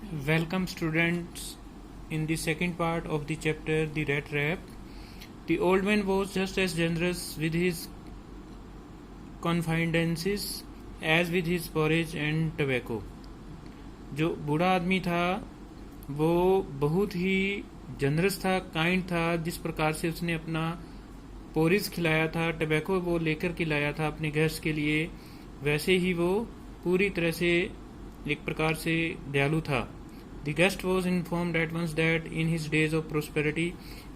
Welcome, students, in the second part of the chapter The Rat Trap. The old man was just as generous with his confidences as with his porridge and tobacco. जो बूढ़ा आदमी था वो बहुत ही generous था, kind था. जिस प्रकार से उसने अपना पोरिज खिलाया था, टबैको वो लेकर के लाया था अपने गेस्ट के लिए, वैसे ही वो पूरी तरह से एक प्रकार से दयालु था. The guest was informed at once that in his days of prosperity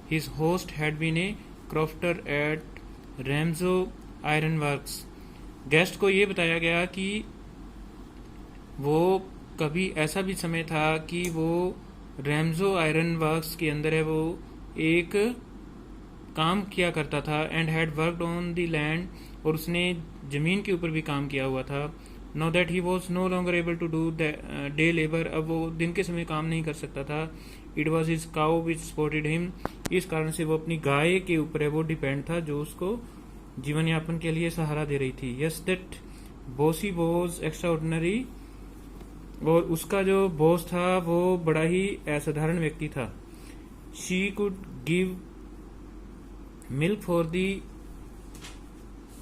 his host had been a crofter at Ramsau Iron Works. Guest को ये बताया गया कि वो कभी ऐसा भी समय था कि वो रैमजो आयरन वर्क्स के अंदर है वो एक काम किया करता था. And had worked on the land, और उसने ज़मीन के ऊपर भी काम किया हुआ था. Now that he was no longer able to do day labor, अब वो दिन के समय काम नहीं कर सकता था. It was his cow which supported him. इस कारण से वो अपनी गाय के ऊपर है वो डिपेंड था, जो उसको जीवन यापन के लिए सहारा दे रही थी. Yes, that bossy was extraordinary. और उसका जो बॉस था वो बड़ा ही असाधारण व्यक्ति था. She could give milk for the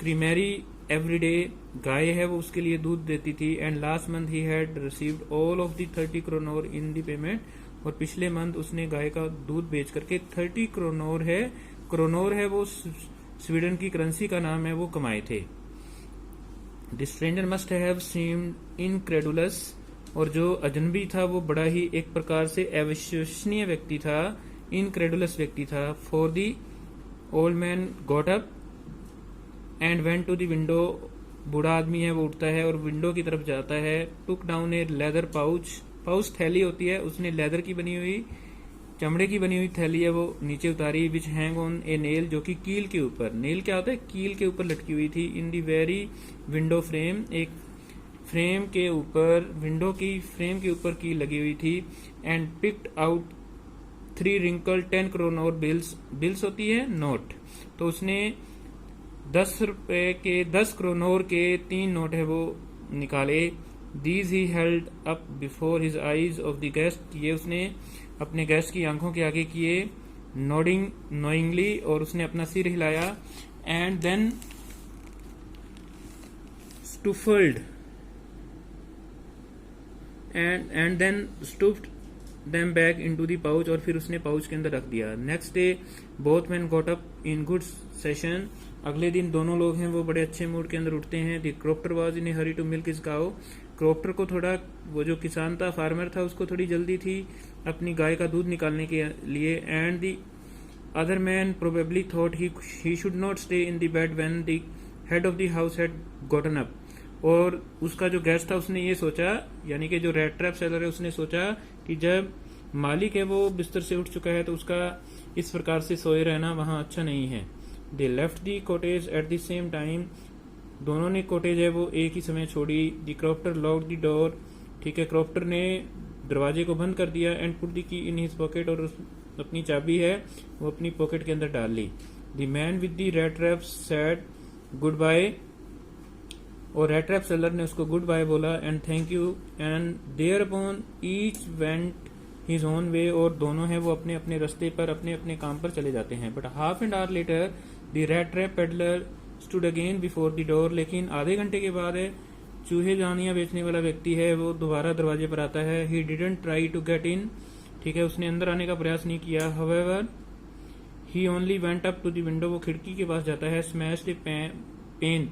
creamery every day. गाय है वो उसके लिए दूध देती थी. And last month he had received all of the 30 kroner in the payment. और पिछले मंथ उसने गाय का दूध बेच करके 30 क्रोनोर है वो स्वीडन की करेंसी का नाम है, वो कमाए थे. The stranger must have seemed incredulous. और जो अजनबी था वो बड़ा ही एक प्रकार से अविश्वसनीय व्यक्ति था, इनक्रेडुलस व्यक्ति था. For the old man got up and went to the window. बूढ़ा आदमी है वो उठता है और विंडो की तरफ जाता है. टुक डाउन ए लेदर पाउच थैली होती है, उसने लेदर की बनी हुई, चमड़े की बनी हुई थैली है वो नीचे उतारी. विच हैंग ऑन ए नेल, जो कि कील के ऊपर, नेल क्या होता है, कील के ऊपर लटकी हुई थी. इन दी वेरी विंडो फ्रेम, एक फ्रेम के ऊपर, विंडो की फ्रेम के ऊपर कील लगी हुई थी. And picked out 3 wrinkled 10 kronor bills होती है नोट. तो उसने 10 रुपए के 10 क्रोनोर के 3 नोट है वो निकाले. These he held up before his eyes of the guest. ये उसने अपने गेस्ट की आंखों के आगे किए. नोडिंग नोइंगली, और उसने अपना सिर हिलाया. And then stuffed and then stuffed them back into the pouch, और फिर उसने पाउच के अंदर रख दिया. Next day both man got up in good session. अगले दिन दोनों लोग हैं वो बड़े अच्छे मूड के अंदर उठते हैं. The crofter was in a hurry to milk his cow. Crofter को थोड़ा, वो जो किसान था, फार्मर था, उसको थोड़ी जल्दी थी अपनी गाय का दूध निकालने के लिए. And the other man probably thought he should not stay in the bed when the head of the house had gotten up. और उसका जो गेस्ट था उसने ये सोचा, यानी कि जो रेड ट्रैप सेलर है उसने सोचा कि जब मालिक है वो बिस्तर से उठ चुका है तो उसका इस प्रकार से सोए रहना वहां अच्छा नहीं है. They left the cottage at the same time. दोनों ने कॉटेज है वो एक ही समय छोड़ी. The क्रॉप्टर lock the door. ठीक है, क्रॉप्टर ने दरवाजे को बंद कर दिया. And put the key in his pocket, और अपनी चाबी है वो अपनी पॉकेट के अंदर डाल ली. The man with the red trap said goodbye. और रेड ट्रैप सेलर ने उसको गुड बाय बोला and thank you. And thereupon each went his own way. और दोनों हैं वो अपने अपने रास्ते पर, अपने अपने काम पर चले जाते हैं. But half an hour later the red trap peddler stood again before the door. लेकिन आधे घंटे के बाद चूहे जानियां बेचने वाला व्यक्ति है वो दोबारा दरवाजे पर आता है. He didn't try to get in. ठीक है, उसने अंदर आने का प्रयास नहीं किया. However he only went up to the window. वो खिड़की के पास जाता है. स्मैश्ड पेन,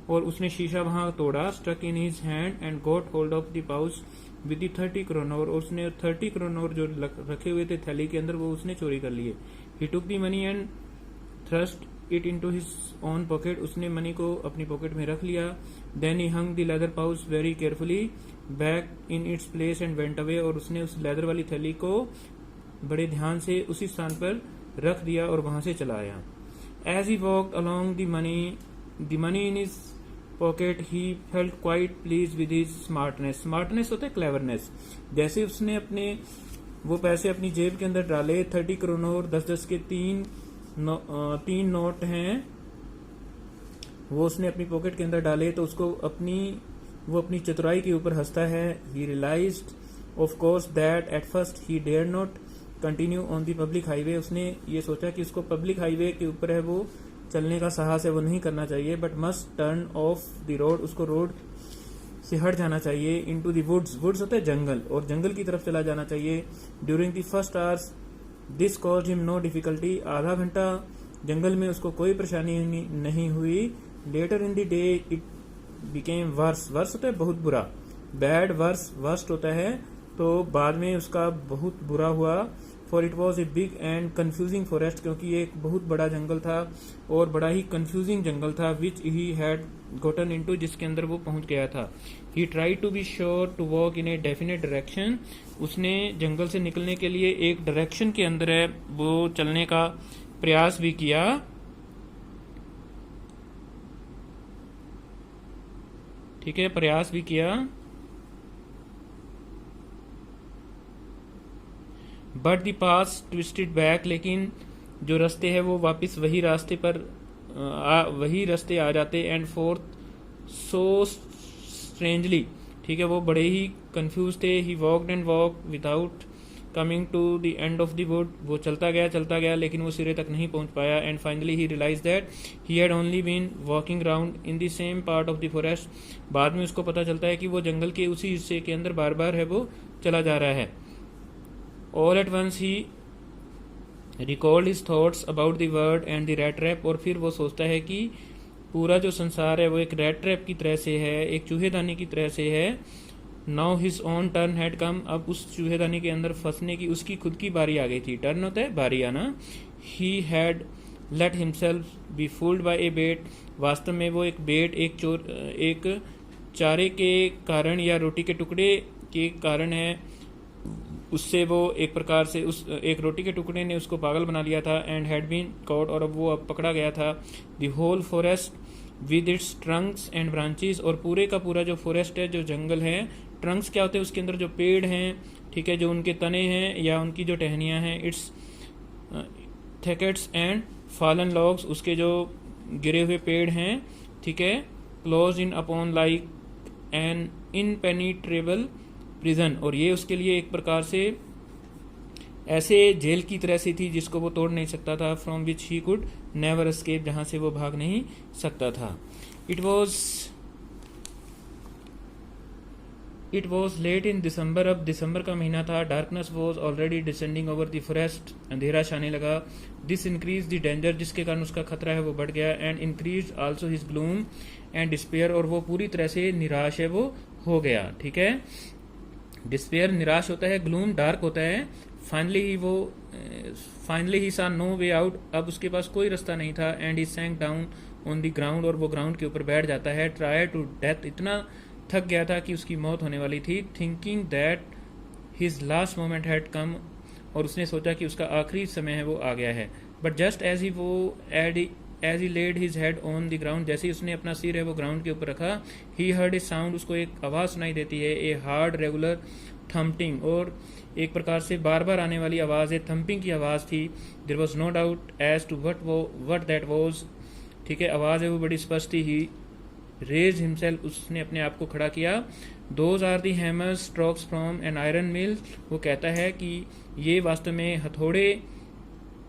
और उसने शीशा वहां तोड़ा. Stuck in his hand and got hold of the pouch with the 30 kronor. और उसने 30 क्रोनोर जो रखे हुए थे थैली के अंदर वो उसने चोरी कर लिए. He took the money and thrust it into his own pocket. उसने मनी को अपनी पॉकेट में रख लिया. Then he hung the leather pouch very carefully back in its place and went away. और उसने उस लेदर वाली थैली को बड़े ध्यान से उसी स्थान पर रख दिया और वहां से चला आया. As he walked along the money in his pocket he felt quite pleased with his smartness. Smartness होता है क्लेवरनेस. जैसे उसने अपने वो पैसे अपनी जेब के अंदर डाले, 30 क्रोनोर 10-10 के 3 नोट हैं वो उसने अपनी पॉकेट के अंदर डाले, तो उसको वो अपनी चतुराई के ऊपर हंसता है. He realised of course that at first he dare not continue on the public highway, उसने ये सोचा कि उसको पब्लिक हाईवे के ऊपर है वो चलने का साहस है वो नहीं करना चाहिए, but must turn off the road, उसको रोड से हट जाना चाहिए, इनटू द वुड्स, वुड्स होता है जंगल, और जंगल की तरफ चला जाना चाहिए। During the first hours this caused him no difficulty, आधा घंटा जंगल में उसको कोई परेशानी नहीं हुई। Later in the day it became worse, worse होता है बहुत बुरा, बैड वर्स वर्स्ट होता है, तो बाद में उसका बहुत बुरा हुआ। For it was a big and confusing forest, क्योंकि ये एक बहुत बड़ा जंगल था और बड़ा ही कन्फ्यूजिंग जंगल था, विच ही हैड गोटन इनटू, जिसके अंदर वो पहुंच गया था। He try to be sure to walk in a definite direction, उसने जंगल से निकलने के लिए एक डायरेक्शन के अंदर है वो चलने का प्रयास भी किया। ठीक है, प्रयास भी किया, but the pass twisted back, लेकिन जो रास्ते है वो वापस वही रास्ते पर वही रास्ते आ जाते। एंड फोर्थ सो स्ट्रेंजली, ठीक है, वो बड़े ही कंफ्यूज थे। He walked and walk without coming to the end of the wood, वो चलता गया लेकिन वो सिरे तक नहीं पहुंच पाया। And finally he realize that he had only been walking round in the same part of the forest, बाद में उसको पता चलता है कि वो जंगल के उसी हिस्से के अंदर बार बार है वो चला जा रहा है। All at once he recalled his thoughts about the world and the rat trap, और फिर वो सोचता है कि पूरा जो संसार है वो एक रैट ट्रैप की तरह से है, एक चूहेदानी की तरह से है। Now his own turn had come, अब उस चूहेदानी के अंदर फंसने की उसकी खुद की बारी आ गई थी। टर्न होता है बारी आना। He had let himself be fooled by a bait, वास्तव में वो एक बेट, एक चारे के कारण या रोटी के टुकड़े के कारण है, उससे वो एक प्रकार से उस एक रोटी के टुकड़े ने उसको पागल बना लिया था। एंड हैड बीन कॉट, और अब वो पकड़ा गया था। The whole forest with its trunks and branches, और पूरे का पूरा जो फॉरेस्ट है, जो जंगल है, ट्रंक्स क्या होते हैं, उसके अंदर जो पेड़ हैं, ठीक है, जो उनके तने हैं या उनकी जो टहनियाँ हैं, its thickets and fallen logs, उसके जो गिरे हुए पेड़ हैं, ठीक है, close in upon like an impenetrable prison, और ये उसके लिए एक प्रकार से ऐसे जेल की तरह से थी जिसको वो तोड़ नहीं सकता था। From which he could never escape, जहां से वो भाग नहीं सकता था। इट वॉज लेट इन दिसंबर, अब दिसंबर का महीना था। Darkness was already descending over the forest, अंधेरा छाने लगा। दिस इंक्रीज द डेंजर, जिसके कारण उसका खतरा है वो बढ़ गया। And increase also his gloom and despair, और वो पूरी तरह से निराश है वो हो गया। ठीक है, डिस्पेयर निराश होता है, ग्लूम डार्क होता है। फाइनली ही सा नो वे आउट, अब उसके पास कोई रास्ता नहीं था। And he sank down on the ground, और वो ग्राउंड के ऊपर बैठ जाता है। ट्राई टू डेथ, इतना थक गया था कि उसकी मौत होने वाली थी। Thinking that his last moment had come, और उसने सोचा कि उसका आखिरी समय है वो आ गया है। But just as he laid his head on the ground, जैसे ही उसने अपना सिर है वो ग्राउंड के ऊपर रखा, ही हर्ड ए साउंड, उसको एक आवाज सुनाई देती है। ए हार्ड रेगुलर थम्पिंग, और एक प्रकार से बार बार आने वाली आवाज है, थम्पिंग की आवाज थी। There was no doubt as to what that was, ठीक है, आवाज है वो बड़ी स्पष्ट थी। ही रेज हिमसेल्फ, उसने अपने आप को खड़ा किया। Those are the hammer strokes from an iron mill, वो कहता है कि ये वास्तव में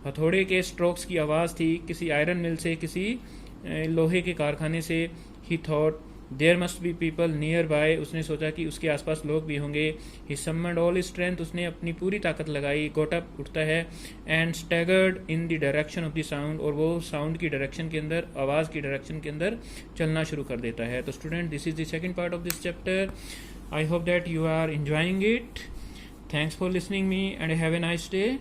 हथौड़े के स्ट्रोक्स की आवाज थी, किसी आयरन मिल से, किसी लोहे के कारखाने से। He thought there must be people nearby, उसने सोचा कि उसके आसपास लोग भी होंगे। ही समन्ड ऑल स्ट्रेंथ, उसने अपनी पूरी ताकत लगाई। गॉट अप, उठता है। And staggered in the direction of the sound, और वो साउंड की डायरेक्शन के अंदर, आवाज की डायरेक्शन के अंदर चलना शुरू कर देता है। तो student, this is the second part of this chapter. I hope that you are enjoying it. Thanks for listening me and have a nice day.